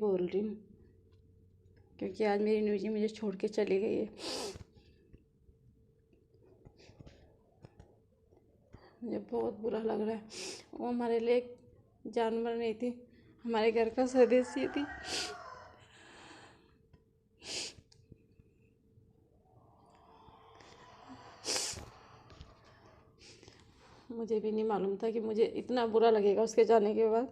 बोल रही हूँ, क्योंकि आज मेरी न्यूजी मुझे छोड़ के चली गई है। मुझे बहुत बुरा लग रहा है। वो हमारे लिए एक जानवर नहीं थी, हमारे घर का सदस्य थी। मुझे भी नहीं मालूम था कि मुझे इतना बुरा लगेगा उसके जाने के बाद।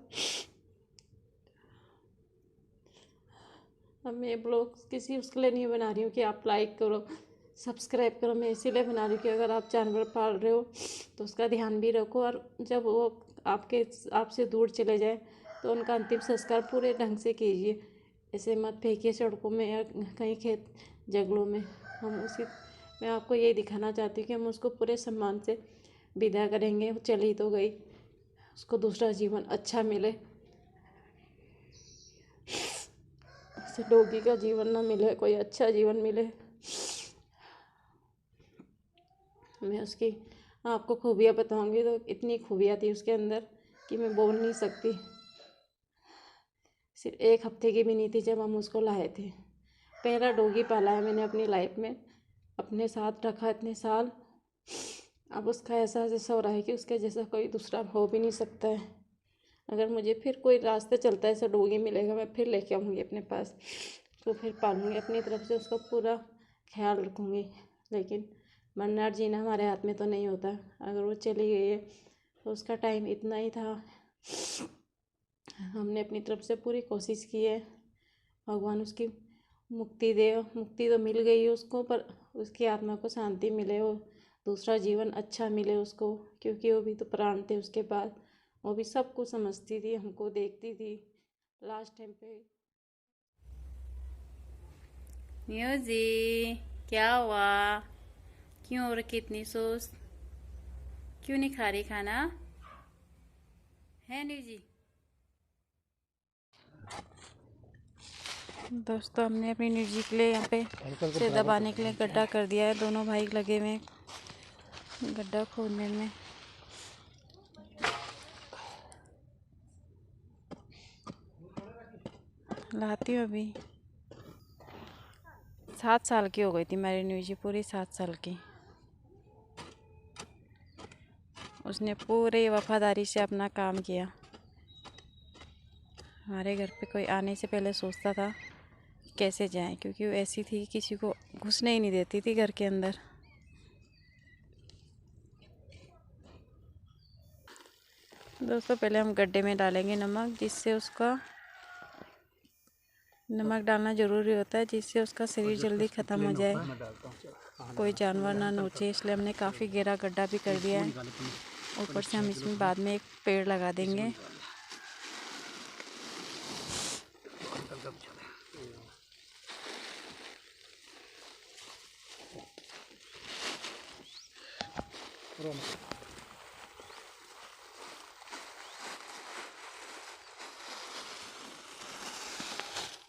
अब मैं ब्लॉग किसी उसके लिए नहीं बना रही हूँ कि आप लाइक करो, सब्सक्राइब करो। मैं इसीलिए बना रही हूँ कि अगर आप जानवर पाल रहे हो तो उसका ध्यान भी रखो, और जब वो आपसे दूर चले जाए तो उनका अंतिम संस्कार पूरे ढंग से कीजिए। ऐसे मत फेंकिए सड़कों में या कहीं खेत जंगलों में। मैं आपको यही दिखाना चाहती हूँ कि हम उसको पूरे सम्मान से विदा करेंगे। वो चली तो गई, उसको दूसरा जीवन अच्छा मिले, उसे डॉगी का जीवन ना मिले, कोई अच्छा जीवन मिले। मैं उसकी आपको खूबियाँ बताऊंगी तो इतनी खूबियाँ थी उसके अंदर कि मैं बोल नहीं सकती। सिर्फ 1 हफ्ते की भी नहीं थी जब हम उसको लाए थे। पहला डॉगी पाला है मैंने अपनी लाइफ में, अपने साथ रखा इतने साल। अब उसका एहसास ऐसा हो रहा है कि उसके जैसा कोई दूसरा हो भी नहीं सकता है। अगर मुझे फिर कोई रास्ते चलता है ऐसा डॉगी मिलेगा, मैं फिर लेके आऊँगी अपने पास, तो फिर पालूँगी अपनी तरफ से, उसका पूरा ख्याल रखूँगी। लेकिन मरना और जीना हमारे हाथ में तो नहीं होता। अगर वो चली गई है तो उसका टाइम इतना ही था। हमने अपनी तरफ से पूरी कोशिश की है। भगवान उसकी मुक्ति दे। मुक्ति तो मिल गई है उसको, पर उसकी आत्मा को शांति मिले, वो दूसरा जीवन अच्छा मिले उसको, क्योंकि वो भी तो प्राण थे उसके बाद। वो भी सब कुछ समझती थी, हमको देखती थी लास्ट टाइम पे। न्यूजी क्या हुआ? क्यों हो रखी इतनी सोच? क्यों नहीं खा रही खाना है न्यूजी? दोस्तों, हमने अपनी न्यूजी के लिए यहाँ पे से दबाने के लिए गड्ढा कर दिया है। दोनों भाई लगे हुए गड्ढा खोदने में। लाती हूँ अभी। 7 साल की हो गई थी मेरी न्यूजी, पूरी 7 साल की। उसने पूरे वफादारी से अपना काम किया। हमारे घर पे कोई आने से पहले सोचता था कैसे जाएं, क्योंकि वो ऐसी थी किसी को घुसने ही नहीं देती थी घर के अंदर। दोस्तों, पहले हम गड्ढे में डालेंगे नमक, जिससे उसका नमक डालना ज़रूरी होता है, जिससे उसका शरीर जल्दी ख़त्म हो जाए, कोई जानवर ना नोचे। इसलिए हमने काफ़ी गहरा गड्ढा भी कर दिया है। ऊपर से हम इसमें बाद में एक पेड़ लगा देंगे।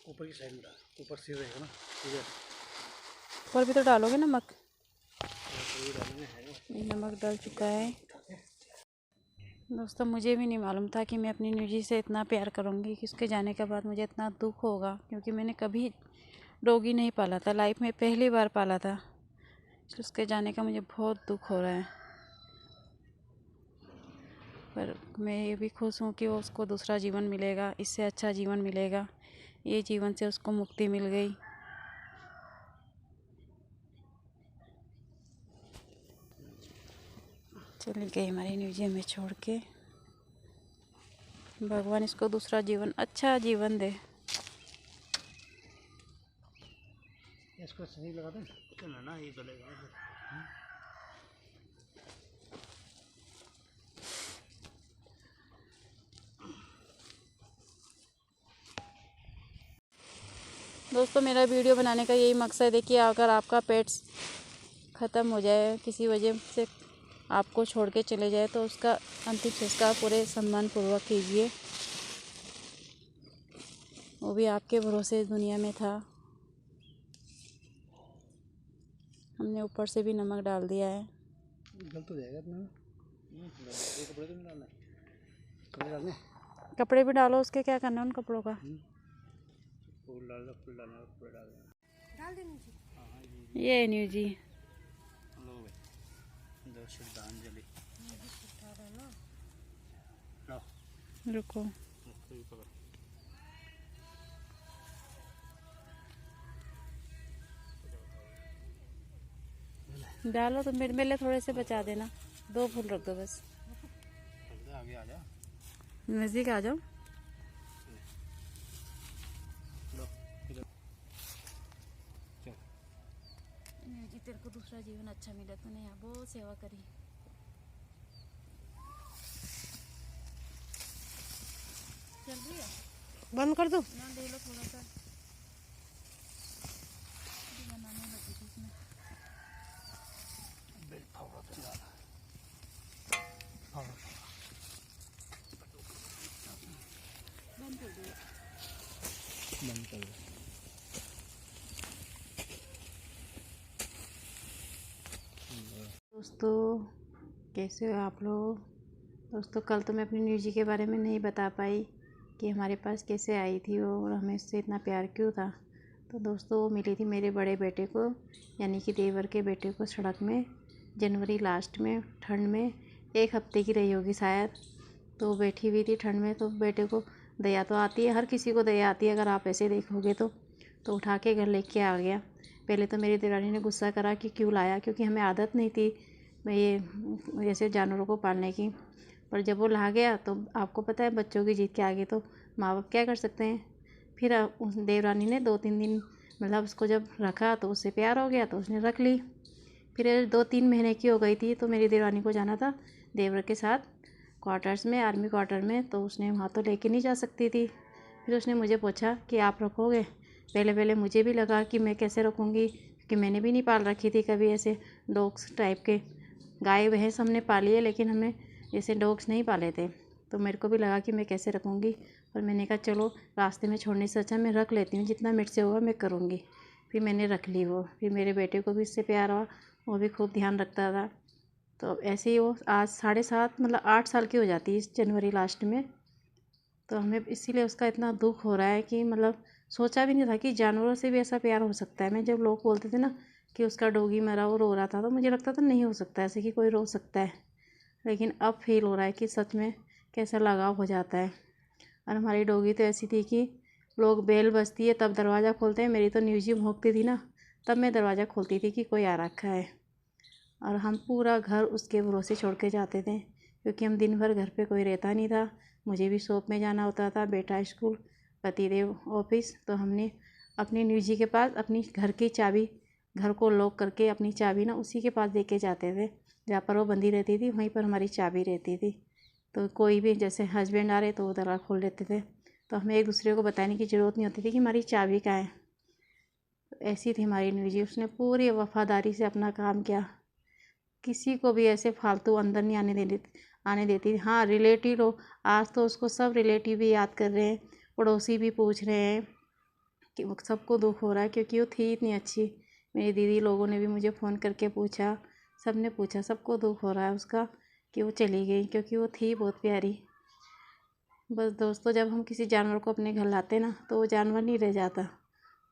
ऊपर की साइड में डाल, ऊपर सिर रहेगा ना, ऊपर भी तो डालोगे नमक? नमक डाल चुका है। दोस्तों, मुझे भी नहीं मालूम था कि मैं अपनी न्यूजी से इतना प्यार करूँगी, कि उसके जाने के बाद मुझे इतना दुख होगा, क्योंकि मैंने कभी डॉगी नहीं पाला था, लाइफ में पहली बार पाला था। उसके जाने का मुझे बहुत दुख हो रहा है। पर मैं ये भी खुश हूँ कि वो उसको दूसरा जीवन मिलेगा, इससे अच्छा जीवन मिलेगा। ये जीवन से उसको मुक्ति मिल गई। चली गई हमारी न्यूजी हमें छोड़ के। भगवान इसको दूसरा जीवन, अच्छा जीवन दे। इसको सही लगा दें, चलो ना, ये चलेगा। दोस्तों, मेरा वीडियो बनाने का यही मकसद है कि अगर आपका पेट ख़त्म हो जाए, किसी वजह से आपको छोड़ के चले जाए, तो उसका अंतिम संस्कार पूरे सम्मान पूर्वक कीजिए। वो भी आपके भरोसे इस दुनिया में था। हमने ऊपर से भी नमक डाल दिया है। गलत हो जाएगा अपना। कपड़े तो नहीं डालना, कपड़े डालने, कपड़े भी डालो, उसके क्या करना है उन कपड़ों का। फूल डाल दो, फूल डालना, फूल डाल देना। डाल देनी जी। हाँ ये न्यू जी लो भाई, दो श्रद्धांजलि लो। रुको। इसको भी पकड़ो। डालो तो मेरे लिए थोड़े से बचा देना, 2 फूल रख दो बस। आगे आ जा, नज़दीक आ जाओ। लो इधर। चल जी तेरे को दूसरा जीवन अच्छा मिला, तूने यहाँ बहुत सेवा करी। चल रही है, बंद कर दो। ना दे लो थोड़ा सा, बनाने लगी थी इसमें। बेल फावड़ा तो ज्यादा फावड़ा। बंद कर दो। बंद कर दो। दोस्तों कैसे हो आप लोग। दोस्तों कल तो मैं अपनी न्यू जी के बारे में नहीं बता पाई कि हमारे पास कैसे आई थी वो और हमें उससे इतना प्यार क्यों था। तो दोस्तों वो मिली थी मेरे बड़े बेटे को, यानी कि देवर के बेटे को, सड़क में जनवरी लास्ट में, ठंड में 1 हफ्ते की रही होगी शायद। तो बैठी हुई थी ठंड में, तो बेटे को दया तो आती है, हर किसी को दया आती है अगर आप ऐसे देखोगे तो उठा के घर लेके आ गया। पहले तो मेरी देवरानी ने गुस्सा करा कि क्यों लाया, क्योंकि हमें आदत नहीं थी ये जैसे जानवरों को पालने की। पर जब वो ला गया तो आपको पता है बच्चों की जिद के आगे तो माँ बाप क्या कर सकते हैं। फिर उस देवरानी ने 2-3 दिन मतलब उसको जब रखा तो उससे प्यार हो गया तो उसने रख ली। फिर 2-3 महीने की हो गई थी तो मेरी देवरानी को जाना था देवर के साथ क्वार्टर्स में, आर्मी क्वार्टर में, तो उसने वहाँ तो लेके नहीं जा सकती थी। फिर उसने मुझे पूछा कि आप रखोगे। पहले पहले मुझे भी लगा कि मैं कैसे रखूँगी, क्योंकि मैंने भी नहीं पाल रखी थी कभी ऐसे डॉग्स टाइप के। गाय भैंस हमने पाली है लेकिन हमने ऐसे डॉग्स नहीं पाले थे, तो मेरे को भी लगा कि मैं कैसे रखूँगी। पर मैंने कहा चलो रास्ते में छोड़ने से अच्छा मैं रख लेती हूँ, जितना मेरे से होगा मैं करूँगी। फिर मैंने रख ली वो। फिर मेरे बेटे को भी इससे प्यार हुआ, वो भी खूब ध्यान रखता था। तो ऐसे ही वो आज 7.5 मतलब 8 साल की हो जाती है इस जनवरी लास्ट में। तो हमें इसीलिए उसका इतना दुख हो रहा है कि मतलब सोचा भी नहीं था कि जानवरों से भी ऐसा प्यार हो सकता है। मैं जब लोग बोलते थे ना कि उसका डॉगी मरा, वो रो रहा था, तो मुझे लगता था नहीं हो सकता ऐसे कि कोई रो सकता है। लेकिन अब फील हो रहा है कि सच में कैसा लगाव हो जाता है। और हमारी डॉगी तो ऐसी थी कि लोग बेल बजती है तब दरवाज़ा खोलते हैं, मेरी तो न्यूजी भौंकती थी ना तब मैं दरवाज़ा खोलती थी कि कोई आ रखा है। और हम पूरा घर उसके भरोसे छोड़ के जाते थे, क्योंकि हम दिन भर घर पे कोई रहता नहीं था। मुझे भी शॉप में जाना होता था, बेटा स्कूल, पतिदेव ऑफिस। तो हमने अपनी न्यूजी के पास अपनी घर की चाबी, घर को लॉक करके अपनी चाबी ना उसी के पास दे के जाते थे। जहाँ पर वो बंदी रहती थी वहीं पर हमारी चाबी रहती थी। तो कोई भी जैसे हस्बैंड आ रहे तो वो दरवाज़ा खोल देते थे, तो हमें एक दूसरे को बताने की ज़रूरत नहीं होती थी कि हमारी चाबी कहाँ है। तो ऐसी थी हमारी न्यूजी, उसने पूरी वफादारी से अपना काम किया। किसी को भी ऐसे फालतू अंदर नहीं आने देती। हाँ रिलेटिव हो, आज तो उसको सब रिलेटिव भी याद कर रहे हैं, पड़ोसी भी पूछ रहे हैं कि वो सबको दुख हो रहा है, क्योंकि वो थी इतनी अच्छी। मेरी दीदी लोगों ने भी मुझे फ़ोन करके पूछा, सब ने पूछा, सबको दुख हो रहा है उसका कि वो चली गई, क्योंकि वो थी बहुत प्यारी। बस दोस्तों जब हम किसी जानवर को अपने घर लाते ना तो वो जानवर नहीं रह जाता,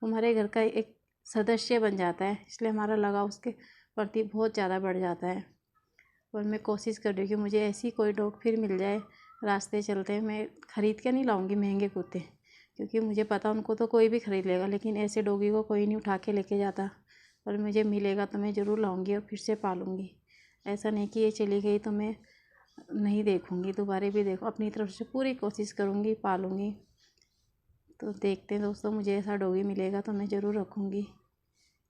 हमारे घर का एक सदस्य बन जाता है। इसलिए हमारा लगाव उसके प्रति बहुत ज़्यादा बढ़ जाता है। और मैं कोशिश कर रही हूँ कि मुझे ऐसी कोई डॉग फिर मिल जाए रास्ते चलते। मैं ख़रीद के नहीं लाऊंगी महंगे कुत्ते, क्योंकि मुझे पता उनको तो कोई भी ख़रीद लेगा, लेकिन ऐसे डॉगी को कोई नहीं उठा के लेके जाता। और मुझे मिलेगा तो मैं ज़रूर लाऊंगी और फिर से पालूंगी। ऐसा नहीं कि ये चली गई तो मैं नहीं देखूंगी, दोबारा भी देखो, अपनी तरफ से पूरी कोशिश करूंगी, पालूंगी। तो देखते हैं दोस्तों, मुझे ऐसा डॉगी मिलेगा तो मैं ज़रूर रखूंगी।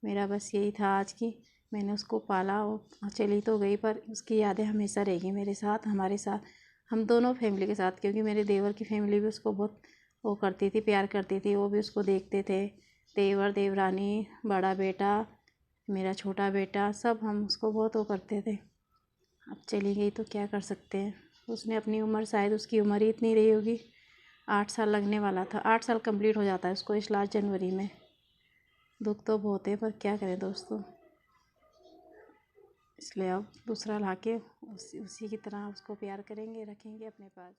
मेरा बस यही था आज की, मैंने उसको पाला, वो चली तो गई पर उसकी यादें हमेशा रहेगी मेरे साथ, हमारे साथ, हम दोनों फैमिली के साथ। क्योंकि मेरे देवर की फैमिली भी उसको बहुत वो करती थी, प्यार करती थी, वो भी उसको देखते थे। देवर, देवरानी, बड़ा बेटा, मेरा छोटा बेटा, सब हम उसको बहुत वो करते थे। अब चली गई तो क्या कर सकते हैं। उसने अपनी उम्र, शायद उसकी उम्र ही इतनी रही होगी, 8 साल लगने वाला था, 8 साल कंप्लीट हो जाता है उसको इस लास्ट जनवरी में। दुख तो बहुत है पर क्या करें दोस्तों। इसलिए अब दूसरा लाके उसी की तरह उसको प्यार करेंगे, रखेंगे अपने पास।